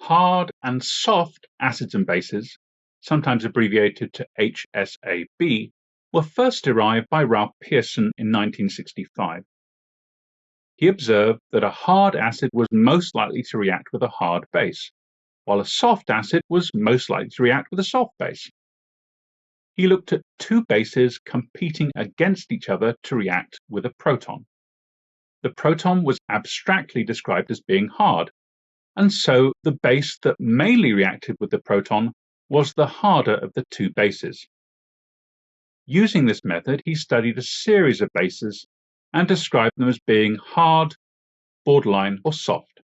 hard and soft acids and bases, sometimes abbreviated to HSAB, were first derived by Ralph Pearson in 1965. He observed that a hard acid was most likely to react with a hard base, while a soft acid was most likely to react with a soft base. He looked at two bases competing against each other to react with a proton. The proton was abstractly described as being hard, and so the base that mainly reacted with the proton was the harder of the two bases. Using this method, he studied a series of bases and described them as being hard, borderline, or soft.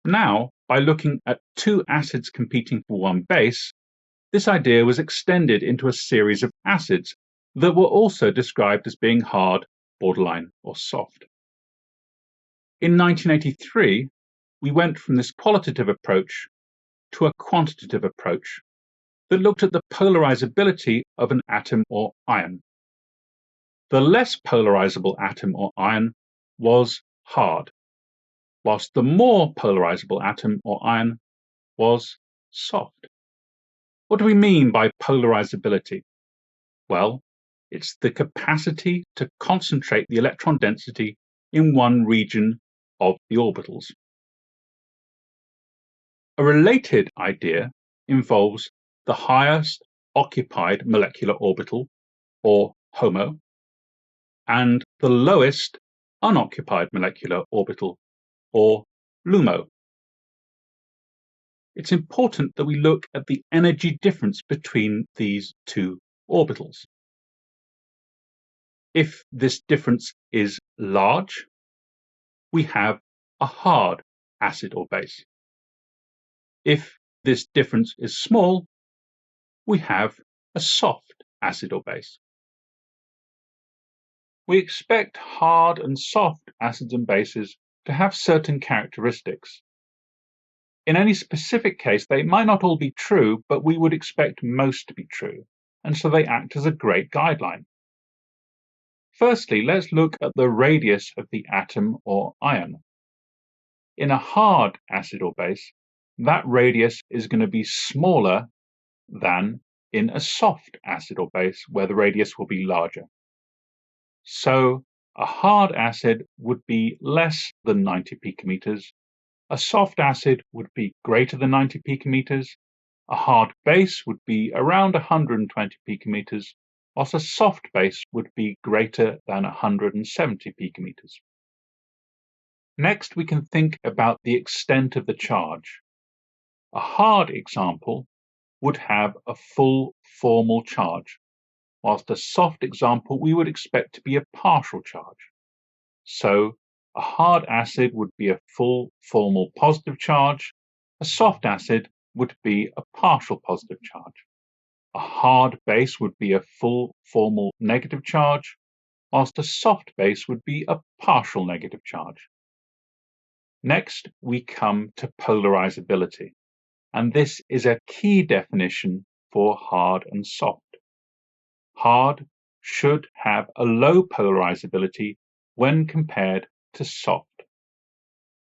Now, by looking at two acids competing for one base, this idea was extended into a series of acids that were also described as being hard, borderline, or soft. In 1983, we went from this qualitative approach to a quantitative approach that looked at the polarizability of an atom or ion. The less polarizable atom or ion was hard, whilst the more polarizable atom or ion was soft. What do we mean by polarizability? Well, it's the capacity to concentrate the electron density in one region of the orbitals. A related idea involves the highest occupied molecular orbital, or HOMO, and the lowest unoccupied molecular orbital, or LUMO. It's important that we look at the energy difference between these two orbitals. If this difference is large, we have a hard acid or base. If this difference is small, we have a soft acid or base. We expect hard and soft acids and bases to have certain characteristics. In any specific case, they might not all be true, but we would expect most to be true, and so they act as a great guideline. Firstly, let's look at the radius of the atom or ion. In a hard acid or base, that radius is going to be smaller than in a soft acid or base, where the radius will be larger. So a hard acid would be less than 90 picometers, a soft acid would be greater than 90 picometers, a hard base would be around 120 picometers, whilst a soft base would be greater than 170 picometers. Next, we can think about the extent of the charge. A hard example would have a full formal charge, whilst a soft example we would expect to be a partial charge. So a hard acid would be a full formal positive charge, a soft acid would be a partial positive charge. A hard base would be a full formal negative charge, whilst a soft base would be a partial negative charge. Next, we come to polarizability, and this is a key definition for hard and soft. Hard should have a low polarizability when compared to soft.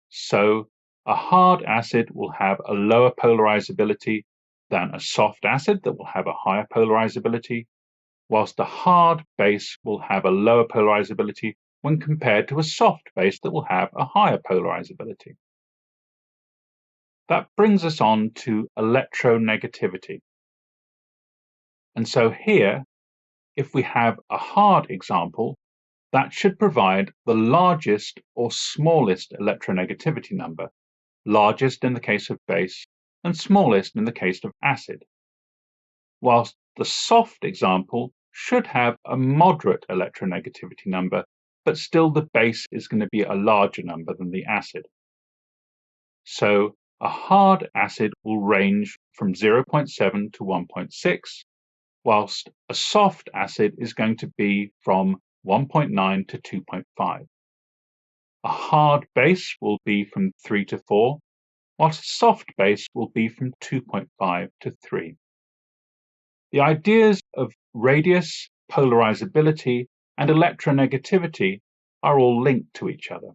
So a hard acid will have a lower polarizability than a soft acid that will have a higher polarizability, whilst a hard base will have a lower polarizability when compared to a soft base that will have a higher polarizability. That brings us on to electronegativity. And so here, if we have a hard example, that should provide the largest or smallest electronegativity number, largest in the case of base and smallest in the case of acid, whilst the soft example should have a moderate electronegativity number, but still the base is going to be a larger number than the acid. So a hard acid will range from 0.7 to 1.6, whilst a soft acid is going to be from 1.9 to 2.5. A hard base will be from 3 to 4, whilst a soft base will be from 2.5 to 3. The ideas of radius, polarizability, and electronegativity are all linked to each other.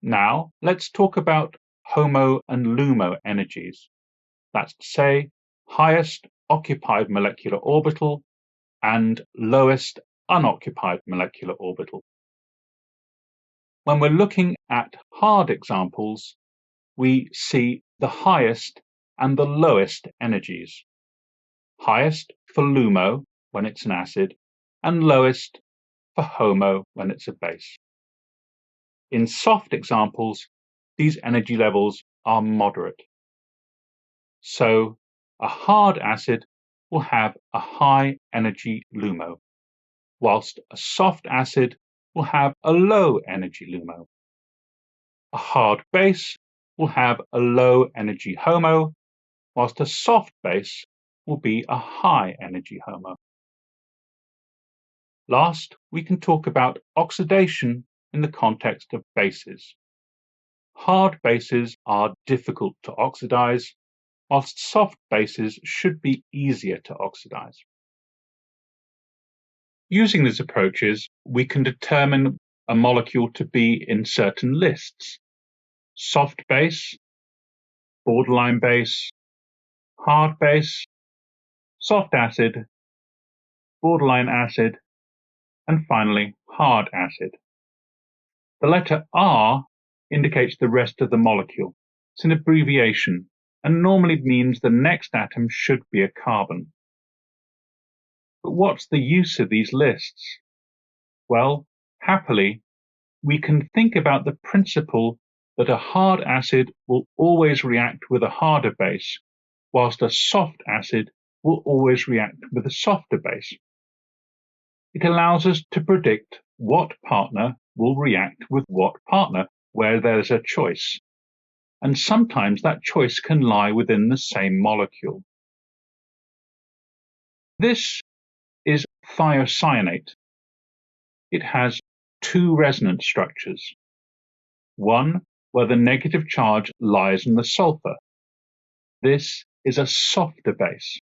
Now, let's talk about HOMO and LUMO energies. That's to say, highest occupied molecular orbital and lowest unoccupied molecular orbital. When we're looking at hard examples, we see the highest and the lowest energies. Highest for LUMO when it's an acid, and lowest for HOMO when it's a base. In soft examples, these energy levels are moderate. So a hard acid will have a high energy LUMO, whilst a soft acid will have a low energy LUMO. A hard base will have a low energy HOMO, whilst a soft base will be a high energy HOMO. Last, we can talk about oxidation in the context of bases. Hard bases are difficult to oxidize, whilst soft bases should be easier to oxidize. Using these approaches, we can determine a molecule to be in certain lists: soft base, borderline base, hard base, soft acid, borderline acid, and finally hard acid. The letter R indicates the rest of the molecule. It's an abbreviation and normally means the next atom should be a carbon. But what's the use of these lists? Well, happily, we can think about the principle that a hard acid will always react with a harder base, whilst a soft acid will always react with a softer base. It allows us to predict what partner will react with what partner where there's a choice, and sometimes that choice can lie within the same molecule. This is thiocyanate. It has two resonance structures, one where the negative charge lies in the sulfur. This is a softer base.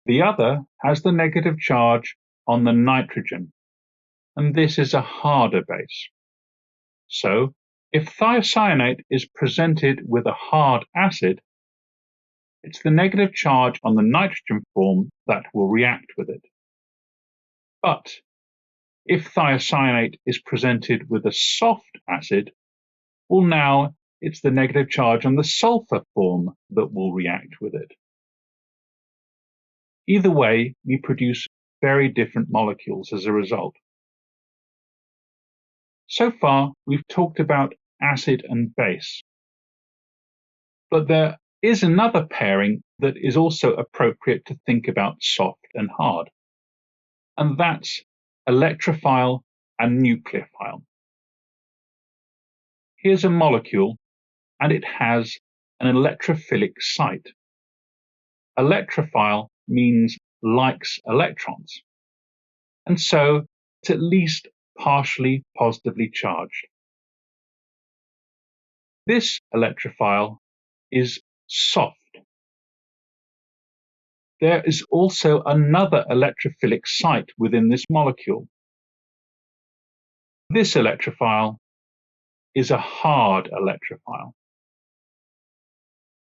The other has the negative charge on the nitrogen, and this is a harder base. So, if thiocyanate is presented with a hard acid, it's the negative charge on the nitrogen form that will react with it. But if thiocyanate is presented with a soft acid, well, now it's the negative charge on the sulfur form that will react with it. Either way, we produce very different molecules as a result. So far, we've talked about acid and base. But there is another pairing that is also appropriate to think about soft and hard, and that's electrophile and nucleophile. Here's a molecule, and it has an electrophilic site. Electrophile means likes electrons, and so it's at least partially positively charged. This electrophile is soft. There is also another electrophilic site within this molecule. This electrophile is a hard electrophile.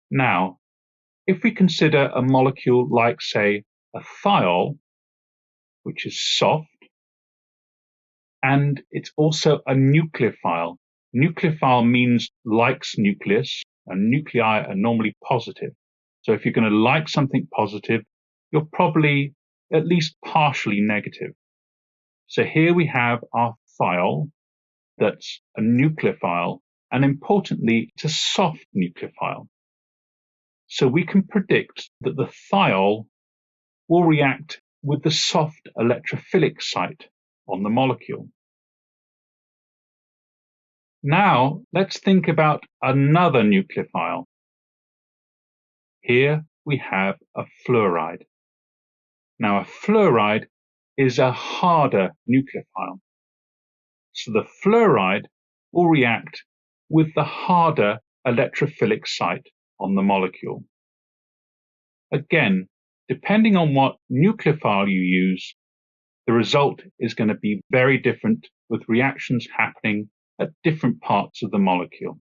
Now, if we consider a molecule like, say, a thiol, which is soft, and it's also a nucleophile. Nucleophile means likes nucleus, and nuclei are normally positive. So if you're going to like something positive, you're probably at least partially negative. So here we have our thiol, that's a nucleophile, and importantly, it's a soft nucleophile. So we can predict that the thiol will react with the soft electrophilic site on the molecule. Now, let's think about another nucleophile. Here we have a fluoride. Now, a fluoride is a harder nucleophile. So the fluoride will react with the harder electrophilic site on the molecule. Again, depending on what nucleophile you use, the result is going to be very different with reactions happening at different parts of the molecule.